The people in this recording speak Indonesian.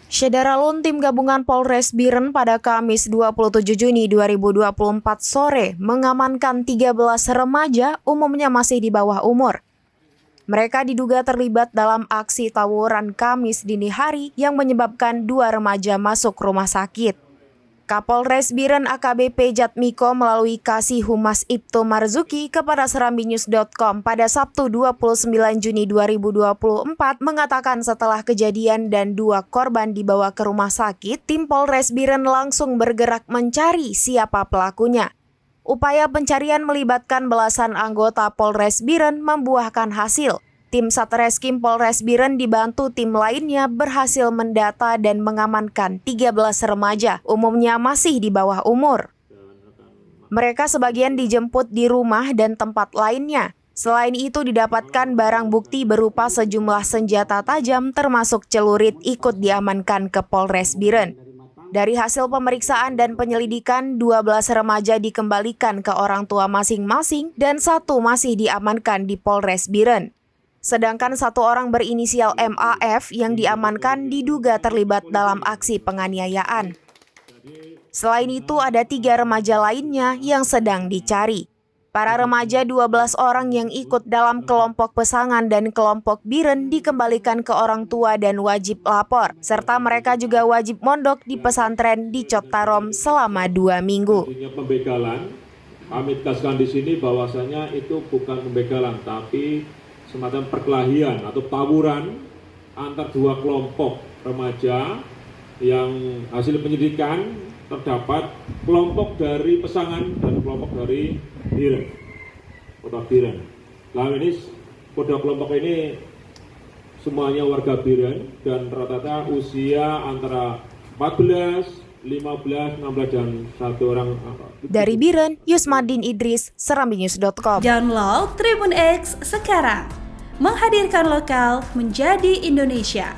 Syederalun tim gabungan Polres Biren pada Kamis 27 Juni 2024 sore mengamankan 13 remaja umumnya masih di bawah umur. Mereka diduga terlibat dalam aksi tawuran Kamis dini hari yang menyebabkan 2 remaja masuk rumah sakit. Kapolres Biren AKBP Jatmiko melalui Kasih Humas Ibtu Marzuki kepada serambinews.com pada Sabtu 29 Juni 2024 mengatakan setelah kejadian dan 2 korban dibawa ke rumah sakit, tim Polres Biren langsung bergerak mencari siapa pelakunya. Upaya pencarian melibatkan belasan anggota Polres Biren membuahkan hasil. Tim Satreskrim Polres Biren dibantu tim lainnya berhasil mendata dan mengamankan 13 remaja, umumnya masih di bawah umur. Mereka sebagian dijemput di rumah dan tempat lainnya. Selain itu didapatkan barang bukti berupa sejumlah senjata tajam termasuk celurit ikut diamankan ke Polres Biren. Dari hasil pemeriksaan dan penyelidikan, 12 remaja dikembalikan ke orang tua masing-masing dan 1 masih diamankan di Polres Biren. Sedangkan 1 orang berinisial MAF yang diamankan diduga terlibat dalam aksi penganiayaan. Selain itu ada 3 remaja lainnya yang sedang dicari. Para remaja 12 orang yang ikut dalam kelompok pesangan dan kelompok Biren dikembalikan ke orang tua dan wajib lapor, serta mereka juga wajib mondok di pesantren di Cottarom selama 2 minggu. Pembegalan, kami tegaskan di sini bahwasanya itu bukan pembegalan, tapi semacam perkelahian atau tawuran antar 2 kelompok remaja yang hasil penyidikan terdapat kelompok dari Pesangan dan kelompok dari Biren, Kota Biren. Nah ini pada kelompok ini semuanya warga Biren dan rata-rata usia antara 14, 15, 16 dan 1 orang. Dari Biren, Yusmadin Idris, serambinews.com. Download Tribun X sekarang, menghadirkan lokal menjadi Indonesia.